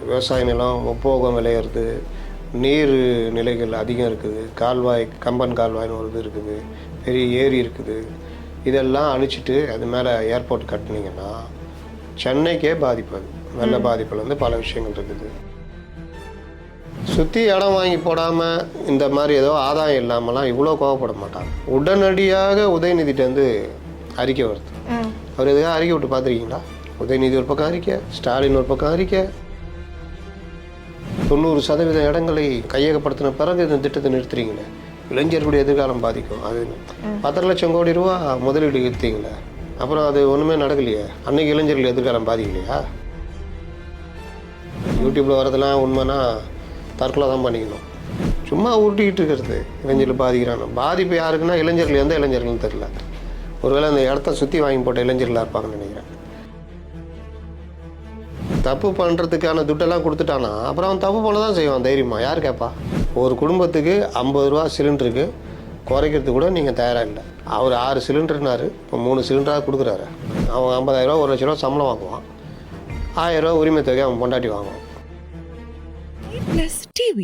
விவசாய நிலம் முப்போகம் விளையிறது, நீர் நிலைகள் அதிகம் இருக்குது, கால்வாய் கம்பன் கால்வாய்னு ஒரு இது இருக்குது, பெரிய ஏரி இருக்குது. இதெல்லாம் அழிச்சிட்டு அது மேலே ஏர்போர்ட் கட்டினீங்கன்னா சென்னைக்கே பாதிப்பு. அது வெள்ள பாதிப்புலேருந்து பல விஷயங்கள் இருக்குது. சுற்றி இடம் வாங்கி போடாமல் இந்த மாதிரி ஏதோ ஆதாயம் இல்லாமலாம் இவ்வளோ கோவப்பட மாட்டாங்க. உடனடியாக உதயநிதிட்டேருந்து அறிக்கை வருது. அவர் எதுக்காக அறிக்கை விட்டு பார்த்துருக்கீங்களா? உதயநிதி ஒரு பக்கம் அறிக்கை, ஸ்டாலின் ஒரு பக்கம் அறிக்கை. 90% இடங்களை கையகப்படுத்தின பிறகு இந்த திட்டத்தை நிறுத்துறீங்களே, இளைஞர்களுடைய எதிர்காலம் பாதிக்கும். அது 10 லட்சம் கோடி ரூபா முதலீடு எடுத்தீங்களே, அப்புறம் அது ஒன்றுமே நடக்கலையே. அன்றைக்கி இளைஞர்கள் எதிர்காலம் பாதிக்கலையா? யூடியூப்பில் வரதெல்லாம் உண்மைனா தற்கொலை தான் பண்ணிக்கணும். சும்மா உருட்டிக்கிட்டு இருக்கிறது இளைஞர்கள் பாதிக்கிறாங்க. பாதிப்பு யாருக்குன்னா இளைஞர்கள், எந்த இளைஞர்கள்னு தெரில. ஒருவேளை அந்த இடத்த சுற்றி வாங்கி போட்ட இளைஞர்களாக இருப்பாங்கன்னு நினைக்கிறேன். தப்பு பண்ணுறதுக்கான துட்டெல்லாம் கொடுத்துட்டானா அப்புறம் அவன் தப்பு பண்ண தான் செய்வான் தைரியமா. யார் கேட்பா? ஒரு குடும்பத்துக்கு 50 ரூபா சிலிண்டருக்கு குறைக்கிறதுக்கு கூட நீங்கள் தயாராக இல்லை. அவர் 6 சிலிண்டர்னாரு, இப்போ 3 சிலிண்டராக கொடுக்குறாரு. அவன் 50,000 ரூபா 1 லட்ச ரூபா சம்பளம் வாங்குவான். 1000 ரூபா உரிமை தொகை அவன் பொண்டாட்டி வாங்குவான். Plus TV,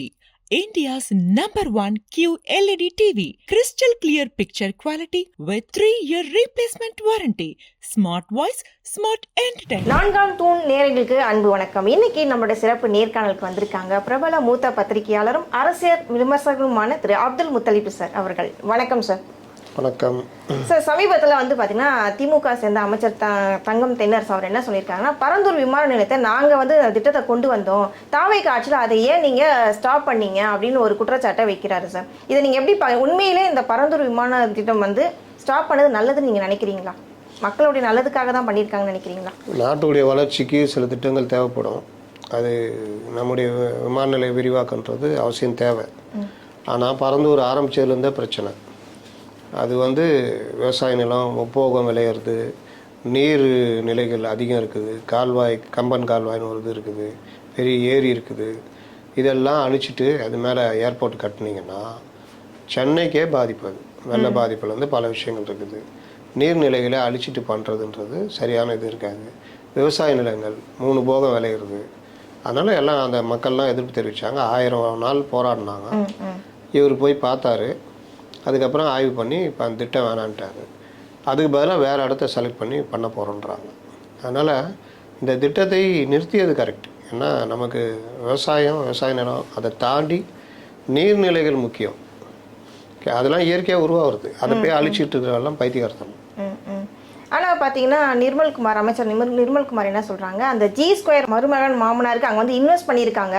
India's #1 QLED TV, crystal clear picture quality with 3-year replacement warranty, smart voice, smart entertainment. 4ஆம் தூண் நேயர்களுக்கு அன்பு வணக்கம். இன்னைக்கு நம்மளுடைய சிறப்பு நேர்காணலுக்கு வந்திருக்காங்க பிரபல மூத்த பத்திரிகையாளரும் அரசியல் விமர்சகருமான திரு அப்துல் முத்தலிப் சார் அவர்கள். வணக்கம் சார். வணக்கம் சார். சமீபத்தில் பார்த்தீங்கன்னா திமுக சேர்ந்த அமைச்சர் தங்கம் தென்னரசு அவர் என்ன சொல்லியிருக்காங்கன்னா, பரந்தூர் விமான நிலையத்தை நாங்கள் திட்டத்தை கொண்டு வந்தோம், தாவேக்கா ஆட்சியில் அதை ஏன் நீங்கள் ஸ்டாப் பண்ணீங்க அப்படின்னு ஒரு குற்றச்சாட்டை வைக்கிறாரு சார். இதை நீங்கள் எப்படி உண்மையிலே இந்த பரந்தூர் விமான திட்டம் ஸ்டாப் பண்ணது நல்லதுன்னு நீங்கள் நினைக்கிறீங்களா? மக்களுடைய நல்லதுக்காக தான் பண்ணியிருக்காங்கன்னு நினைக்கிறீங்களா? நாட்டுடைய வளர்ச்சிக்கு சில திட்டங்கள் தேவைப்படும். அது நம்முடைய விமான நிலைய விரிவாக்கன்றது அவசியம் தேவை. ஆனால் பரந்தூர் ஆரம்பித்ததுலேருந்தே பிரச்சனை. அது விவசாய நிலம் முப்போகம் விளையிறது, நீர் நிலைகள் அதிகம் இருக்குது, கால்வாய் கம்பன் கால்வாய்னு ஒரு இது இருக்குது, பெரிய ஏரி இருக்குது. இதெல்லாம் அழிச்சிட்டு அது மேலே ஏர்போர்ட் கட்டினீங்கன்னா சென்னைக்கே பாதிப்பு. அது வெள்ள பாதிப்புலேருந்து பல விஷயங்கள் இருக்குது. நீர்நிலைகளை அழிச்சிட்டு பண்ணுறதுன்றது சரியான இது இருக்காது. விவசாய நிலங்கள் 3 போகம் விளையிறது. அதனால் எல்லாம் அந்த மக்கள்லாம் எதிர்ப்பு தெரிவித்தாங்க. 1000 நாள் போராடினாங்க. இவர் போய் பார்த்தாரு. அதுக்கப்புறம் ஆய்வு பண்ணி இப்போ அந்த திட்டம் வேணான்ட்டார். அதுக்கு பதிலாக வேறு இடத்த செலக்ட் பண்ணி பண்ண போகிறோன்றாங்க. அதனால் இந்த திட்டத்தை நிறுத்தியது கரெக்ட். ஏன்னா நமக்கு விவசாய நிலம், அதை தாண்டி நீர்நிலைகள் முக்கியம். அதெல்லாம் இயற்கையாக உருவாகிறது. அதை போய் அழிச்சிட்டு இருக்கிறதெல்லாம் பைத்தியகார்த்தம். ஆனால் பார்த்தீங்கன்னா நிர்மல்குமார், அமைச்சர் நிர்மல்குமார் என்ன சொல்கிறாங்க, அந்த G2 மருமகன் மாமனாருக்கு அங்கே இன்வெஸ்ட் பண்ணியிருக்காங்க,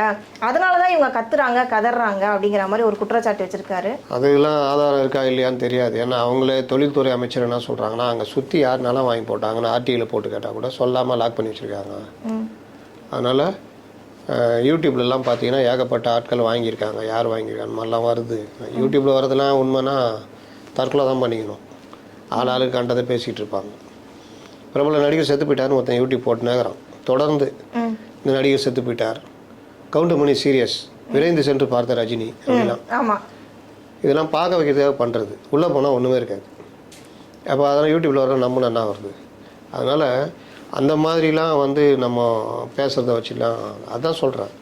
அதனால தான் இவங்க கத்துறாங்க கதறாங்க அப்படிங்கிற மாதிரி ஒரு குற்றச்சாட்டு வச்சுருக்காரு. அதுக்கெல்லாம் ஆதாரம் இருக்கா இல்லையான்னு தெரியாது. ஏன்னா அவங்களே தொழில்துறை அமைச்சர் என்ன சொல்கிறாங்கன்னா, அங்கே சுற்றி யாருனாலும் வாங்கி போட்டாங்கன்னு ஆர்டிஐயில் போட்டு கேட்டால் கூட சொல்லாமல் லாக் பண்ணி வச்சுருக்காங்க. அதனால் யூடியூப்லலாம் பார்த்தீங்கன்னா ஏகப்பட்ட ஆட்கள் வாங்கியிருக்காங்க. யார் வாங்கியிருக்காங்க மாதிரிலாம் வருது. யூடியூப்பில் வரதெல்லாம் உண்மைனா தற்கொலை தான் பண்ணிக்கணும். ஆளாளுக்கு கண்டதை பேசிகிட்டு இருப்பாங்க. பிரபல நடிகர் செத்து போயிட்டார்னு ஒருத்தன் யூடியூப் போட்டு நேரம் தொடர்ந்து இந்த நடிகர் செத்து போயிட்டார், கவுண்டமணி சீரியஸ், விரைந்து சென்று பார்த்த ரஜினி அப்படிலாம் இதெல்லாம் பார்க்க வைக்கிறதுக்காக பண்ணுறது. உள்ளே போனால் ஒன்றுமே இருக்காது. அப்போ அதெல்லாம் யூடியூப்பில் வர நம்பினா என்ன வருது? அதனால் அந்த மாதிரிலாம் நம்ம பேசுகிறத வச்சுலாம் அதான் சொல்கிறேன்.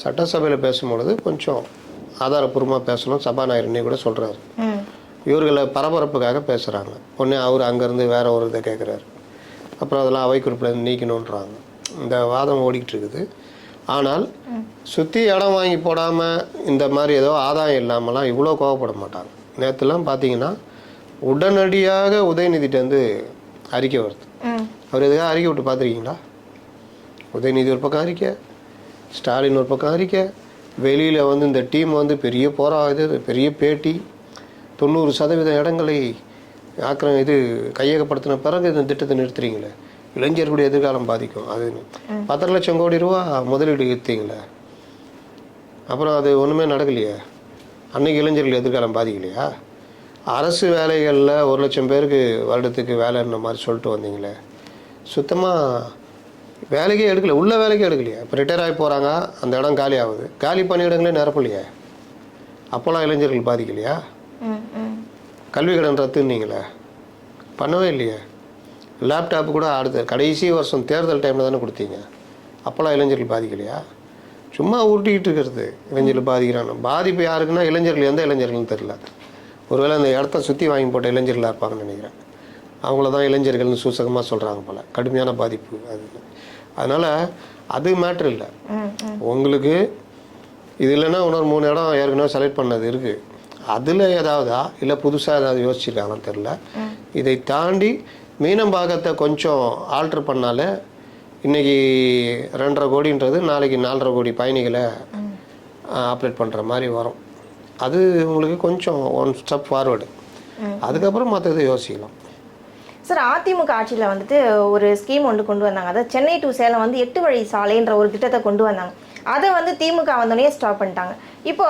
சட்டசபையில் பேசும்பொழுது கொஞ்சம் ஆதாரப்பூர்வமாக பேசணும். சபாநாயகர் இன்னைக்கு கூட சொல்கிறாரு, இவர்களை பரபரப்புக்காக பேசுகிறாங்க. ஒன்று அவர் அங்கேருந்து வேறு ஒரு இதை கேட்குறாரு, அப்புறம் அதெல்லாம் அவை குறிப்பில் நீக்கணுன்றாங்க. இந்த வாதம் ஓடிக்கிட்டு இருக்குது. ஆனால் சுற்றி இடம் வாங்கி போடாமல் இந்த மாதிரி ஏதோ ஆதாயம் இல்லாமலாம் இவ்வளோ கோவப்பட மாட்டாங்க. நேற்றுலாம் பார்த்தீங்கன்னா உடனடியாக உதயநிதிட்டேருந்து அறிக்கை வருது. அவர் எதுக்காக அறிக்கை விட்டு பார்த்துருக்கீங்களா? உதயநிதி ஒரு பக்கம் அறிக்கை, ஸ்டாலின் ஒரு பக்கம் அறிக்கை, வெளியில் இந்த டீம் பெரிய போராது, பெரிய பேட்டி. 90% இடங்களை கையகப்படுத்தின பிறகு இந்த திட்டத்தை நிறுத்துறீங்களே, இளைஞர்களுடைய எதிர்காலம் பாதிக்கும். அது 10 லட்சம் கோடி ரூபா முதலீடு எடுத்தீங்களே, அப்புறம் அது ஒன்றுமே நடக்கலையே. அன்றைக்கி இளைஞர்கள் எதிர்காலம் பாதிக்கலையா? அரசு வேலைகளில் 1 லட்சம் பேருக்கு வருடத்துக்கு வேலைன்ற மாதிரி சொல்லிட்டு வந்தீங்களே, சுத்தமாக வேலைக்கே எடுக்கல, உள்ள வேலைக்கே எடுக்கலையா? இப்போ ரிட்டையர் ஆகி போகிறாங்க, அந்த இடம் காலி ஆகுது, காலி பணியிடங்களே நிரப்பலையே. அப்போல்லாம் இளைஞர்கள் பாதிக்கலையா? கல்வி கடன் ரத்துன்னீங்களே, பண்ணவே இல்லையே. லேப்டாப்பு கூட அடுத்த கடைசி வருஷம் தேர்தல் டைமில் தானே கொடுத்தீங்க. அப்போல்லாம் இளைஞர்கள் பாதிக்கலையா? சும்மா உருட்டிக்கிட்டு இருக்கிறது இளைஞர்கள் பாதிக்கிறாங்க. பாதிப்பு யாருக்குன்னா இளைஞர்கள், எந்த இளைஞர்கள்னு தெரில. ஒருவேளை அந்த இடத்த சுற்றி வாங்கி போட்ட இளைஞர்களாக இருப்பாங்கன்னு நினைக்கிறேன். அவங்கள தான் இளைஞர்கள்னு சூசகமாக சொல்கிறாங்க போல். கடுமையான பாதிப்பு அது. அதனால் அது மேட்ரு இல்லை. உங்களுக்கு இது இல்லைன்னா இன்னொரு 3 இடம் ஏற்கனவே செலக்ட் பண்ணது இருக்குது. அதில் ஏதாவதா இல்லை புதுசாக ஏதாவது யோசிச்சிருக்காங்கன்னு தெரில. இதை தாண்டி மீனம்பாக்கத்தை கொஞ்சம் ஆல்ட்ரு பண்ணாலே இன்றைக்கி 2.5 கோடின்றது நாளைக்கு 4.5 கோடி பயணிகளை ஆப்ரேட் பண்ணுற மாதிரி வரும். அது உங்களுக்கு கொஞ்சம் 1 ஸ்டெப் ஃபார்வேர்டு. அதுக்கப்புறம் மற்றது யோசிக்கலாம். சார், அதிமுக ஆட்சியில் வந்துட்டு ஒரு ஸ்கீம் ஒன்று கொண்டு வந்தாங்க. அதாவது சென்னை டு சேலம் வந்து 8 வழி சாலைன்ற ஒரு திட்டத்தை கொண்டு வந்தாங்க. அதை வந்து திமுக வந்தோடனே ஸ்டாப் பண்ணிட்டாங்க. இப்போ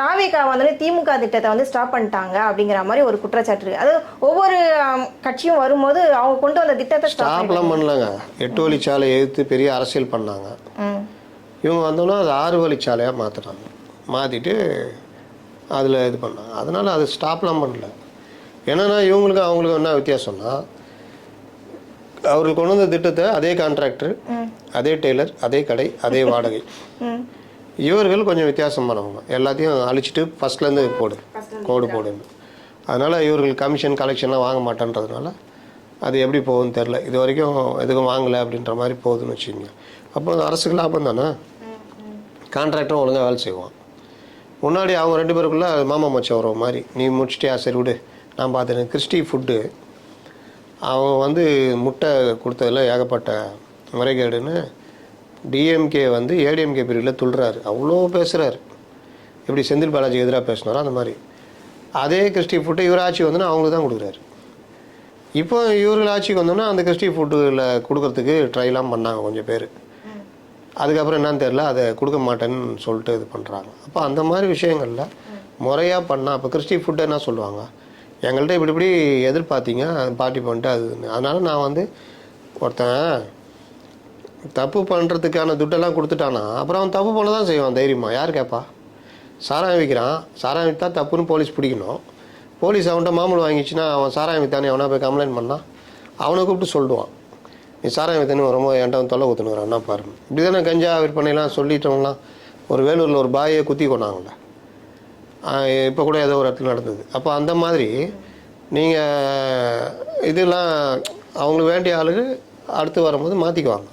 தாவேகா வந்தோடனே திமுக திட்டத்தை வந்து ஸ்டாப் பண்ணிட்டாங்க அப்படிங்கிற மாதிரி ஒரு குற்றச்சாட்டு இருக்குது. அது ஒவ்வொரு கட்சியும் வரும்போது அவங்க கொண்டு வந்த திட்டத்தை ஸ்டாப்லாம் பண்ணலாங்க. 8 வழிச்சாலை எதிர்த்து பெரிய அரசியல் பண்ணாங்க. இவங்க வந்தோன்னா அது 6 வழிச்சாலையாக மாற்றினாங்க. மாற்றிட்டு அதில் இது பண்ணாங்க. அதனால் அது ஸ்டாப்லாம் பண்ணல. என்னென்னா இவங்களுக்கு அவங்களுக்கு என்ன வித்தியாசம்னா, அவர்கள் கொண்டு வந்த திட்டத்தை அதே கான்ட்ராக்டர், அதே டெய்லர், அதே கடை, அதே வாடகை. இவர்கள் கொஞ்சம் வித்தியாசமானவங்க. எல்லாத்தையும் அழிச்சிட்டு ஃபஸ்ட்லேருந்து கோடு போடுங்க. அதனால் இவர்கள் கமிஷன் கலெக்ஷன்லாம் வாங்க மாட்டேன்றதுனால அது எப்படி போகுதுன்னு தெரில. இது வரைக்கும் எதுவும் வாங்கலை அப்படின்ற மாதிரி போகுதுன்னு வச்சுக்கோங்க. அப்போ அரசுக்கு லாபம் தானே. கான்ட்ராக்டரும் ஒழுங்காக வேலை செய்வான். முன்னாடி அவங்க 2 பேருக்குள்ளே மாமா மச்சம் வர மாதிரி, நீ முடிச்சிட்டியா, சரி விடு நான் பார்த்துட்டேன். கிறிஸ்டி ஃபுட்டு அவன் வந்து முட்டை கொடுத்ததில் ஏகப்பட்ட முறைகேடுன்னு டிஎம்கே வந்து ஏடிஎம்கே பீரியடில் துள்ளுறாரு. அவ்வளோ பேசுகிறாரு. எப்படி செந்தில் பாலாஜி எதிராக பேசினாரோ அந்த மாதிரி. அதே கிறிஸ்டி ஃபுட்டு இவர் ஆட்சி வந்தோன்னா அவங்களுக்கு தான் கொடுக்குறாரு. இப்போ இவர்கள் ஆட்சிக்கு வந்தோன்னா அந்த கிறிஸ்டி ஃபுட்டில் கொடுக்கறதுக்கு ட்ரைலாம் பண்ணாங்க கொஞ்சம் பேர். அதுக்கப்புறம் என்னன்னு தெரில, அதை கொடுக்க மாட்டேன்னு சொல்லிட்டு இது பண்ணுறாங்க. அப்போ அந்த மாதிரி விஷயங்களில் முறையாக பண்ணால், இப்போ கிறிஸ்டி ஃபுட்டை என்ன சொல்லுவாங்க, எங்கள்கிட்ட இப்படி எதிர்பார்த்தீங்க பார்ட்டி பண்ணிட்டு அது. அதனால் நான் வந்து ஒருத்தன் தப்பு பண்ணுறதுக்கான துட்டெல்லாம் கொடுத்துட்டானா அப்புறம் அவன் தப்பு பண்ண தான் செய்வான் தைரியமாக. யார் கேட்பா? சாராயம் விற்கிறான், சாராயம் விற்றா தப்புன்னு போலீஸ் பிடிக்கணும். போலீஸ் அவன்கிட்ட மாமூல் வாங்கிச்சுன்னா அவன் சாராயம் விற்றானே அவனா போய் கம்ப்ளைண்ட் பண்ணால் அவனை கூப்பிட்டு சொல்லிடுவான், நீ சாராயம் விற்றனு ரொம்ப என்கிட்ட வந்து தொல்லை ஊற்றுனுக்குறான் என்ன பாருங்க. இப்படி தானே கஞ்சா விற்பனைலாம் சொல்லிட்டவங்களாம். ஒரு வேலூரில் ஒரு பாயை குத்தி கொண்டாங்கள்ல, இப்போ கூட ஏதோ ஒரு இடத்துல நடந்தது. அப்போ அந்த மாதிரி நீங்கள் இதெல்லாம் அவங்களுக்கு வேண்டிய ஆளுக்கு அடுத்து வரும்போது மாற்றிக்குவாங்க.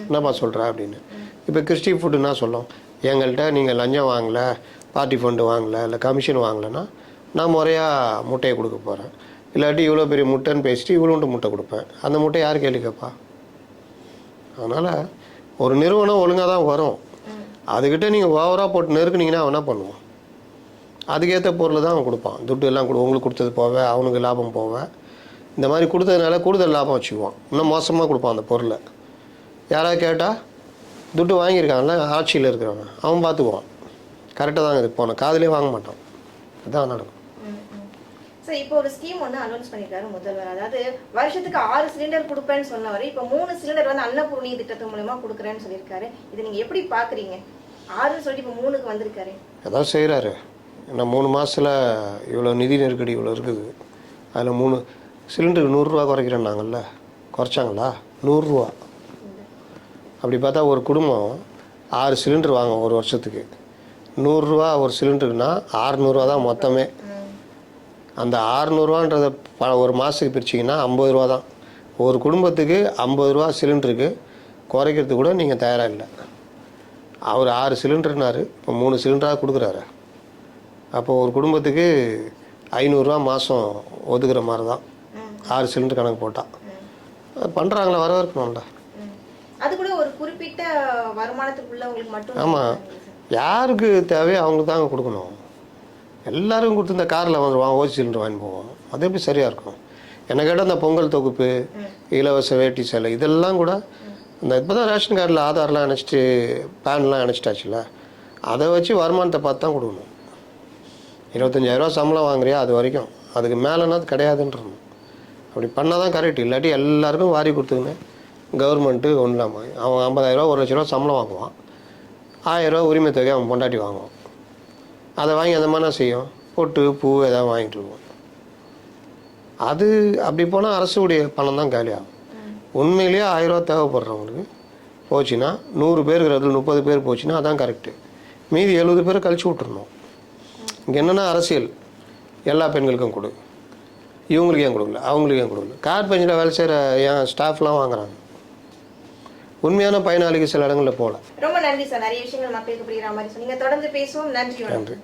என்னப்பா சொல்கிற அப்படின்னு. இப்போ கிறிஸ்டி ஃபுட்டுன்னா சொல்லும், எங்கள்கிட்ட நீங்கள் லஞ்சம் வாங்கலை, பார்ட்டி ஃபண்டு வாங்கலை, இல்லை கமிஷன் வாங்கலைன்னா நான் முறையாக முட்டையை கொடுக்க போகிறேன். இல்லாட்டி இவ்வளோ பெரிய முட்டைன்னு பேசிட்டு இவ்வளோண்டு முட்டை கொடுப்பேன். அந்த முட்டை யார் கேள்வி கேட்பா? அதனால் ஒரு நிறுவனம் ஒழுங்காக தான் வரும். அதுக்கிட்ட நீங்கள் ஓவராக போட்டு நெருக்குனீங்கன்னா அவன் என்ன பண்ணுவான்? அதுக்கேற்ற பொருள் தான் அவன் கொடுப்பான். துட்டு எல்லாம் உங்களுக்கு கொடுத்தது போக அவனுக்கு லாபம் போக இந்த மாதிரி கொடுத்ததுனால கூடுதல் லாபம் வச்சுக்குவான். இன்னும் மோசமாக கொடுப்பான் அந்த பொருளை. யாராவது கேட்டால் துட்டு வாங்கியிருக்காங்கல்ல ஆட்சியில் இருக்கிறவன் அவன் பார்த்துக்குவான். கரெக்டாக தாங்க இது போன காதிலே வாங்க மாட்டான். அதுதான் நடக்கும். சார், இப்போ ஒரு ஸ்கீம் ஒன்று அனௌன்ஸ் பண்ணியிருக்காரு முதல்வர். அதாவது வருஷத்துக்கு 6 சிலிண்டர் கொடுப்பேன்னு சொன்னவர் இப்போ 3 சிலிண்டர் வந்து அன்னபூர்ணி திட்டத்து மூலமா கொடுக்குறேன்னு சொல்லியிருக்காரு. இது நீங்கள் எப்படி பார்க்குறீங்க? 6 சொல்லிட்டு இப்போ 3க்கு வந்திருக்காரு. ஏதாவது செய்கிறாரு. ஏன்னா 3 மாதத்தில் இவ்வளோ நிதி நெருக்கடி இவ்வளோ இருக்குது. அதில் 3 சிலிண்டருக்கு 100 ரூபா குறைக்கிறேன்னாங்கல்ல, குறைச்சாங்களா? 100 ரூபா. அப்படி பார்த்தா ஒரு குடும்பம் 6 சிலிண்டர் வாங்கும் ஒரு வருஷத்துக்கு. 100 ரூபா ஒரு சிலிண்டருக்குன்னா 600 ரூபா தான் மொத்தமே. அந்த 600 ரூபான்றதை ஒரு மாதத்துக்கு பிரிச்சிங்கன்னா 50 ரூபா தான். ஒரு குடும்பத்துக்கு 50 ரூபா சிலிண்டருக்கு குறைக்கிறதுக்கு கூட நீங்கள் தயாராக இல்லை. அவர் 6 சிலிண்டர்னாரு, இப்போ 3 சிலிண்டராக கொடுக்குறாரு. அப்போது ஒரு குடும்பத்துக்கு 500 ரூபா மாதம் ஒதுக்குற மாதிரி தான் 6 சிலிண்டர் கணக்கு போட்டால். பண்ணுறாங்களா? வரவேற்கணும்ல. அது கூட ஒரு குறிப்பிட்ட வருமானத்துக்குள்ளவங்களுக்கு மட்டும். ஆமாம், யாருக்கு தேவையோ அவங்களுக்கு தாங்க கொடுக்கணும். எல்லாருக்கும் கொடுத்து இந்த காரில் வந்துடுவான், ஓசி சிலிண்டர் வாங்கி போவோம். அது எப்படி சரியாக இருக்கும்? என்ன கேட்டால் அந்த பொங்கல் தொகுப்பு, இலவச வேட்டி சேலை இதெல்லாம் கூட இந்த இப்போ தான் ரேஷன் கார்டில் ஆதார்லாம் இணைச்சிட்டு பேன்லாம் இணைச்சிட்டாச்சுல, அதை வச்சு வருமானத்தை பார்த்து தான் கொடுக்கணும். 25,000 ரூபா சம்பளம் வாங்குறியா அது வரைக்கும், அதுக்கு மேலேனா அது கிடையாதுன்றணும். அப்படி பண்ணால் தான் கரெக்ட். இல்லாட்டி எல்லாருக்கும் வாரி கொடுத்துக்கின்னு கவர்மெண்ட்டு ஒன்றும் இல்லாமல் அவன் 50,000 ரூபா 1,00,000 ரூபா சம்பளம் வாங்குவான். 1000 ரூபா உரிமை தொகை அவன் பொண்டாட்டி வாங்குவான். அதை வாங்கி அந்த மாதிரி செய்யும், பொட்டு பூ எதாவது வாங்கிட்டு இருவோம். அது அப்படி போனால் அரசுடைய பணம் தான் காலியாகும். உண்மையிலேயே 1000 ரூபா தேவைப்படுறவங்களுக்கு போச்சுன்னா 100 பேர் இருக்கிறதுல 30 பேர் போச்சுன்னா அதான் கரெக்டு. மீதி 70 பேரை கழிச்சு விட்டுறணும். இங்கே என்னென்னா அரசியல், எல்லா பெண்களுக்கும் கொடு, இவங்களுக்கு ஏன் கொடுக்கல, அவங்களுக்கு ஏன் கொடுக்கல. கார் பஞ்சில் வேலை செய்கிற என் ஸ்டாஃப்லாம் வாங்குறாங்க. உண்மையான பயனாளிக்கு சில இடங்களில் போகல. ரொம்ப நன்றி சார், நிறைய விஷயங்கள் மக்களுக்கு புரியுற மாதிரி சொன்னீங்க. தொடர்ந்து பேசுவோம். நன்றி. நன்றி.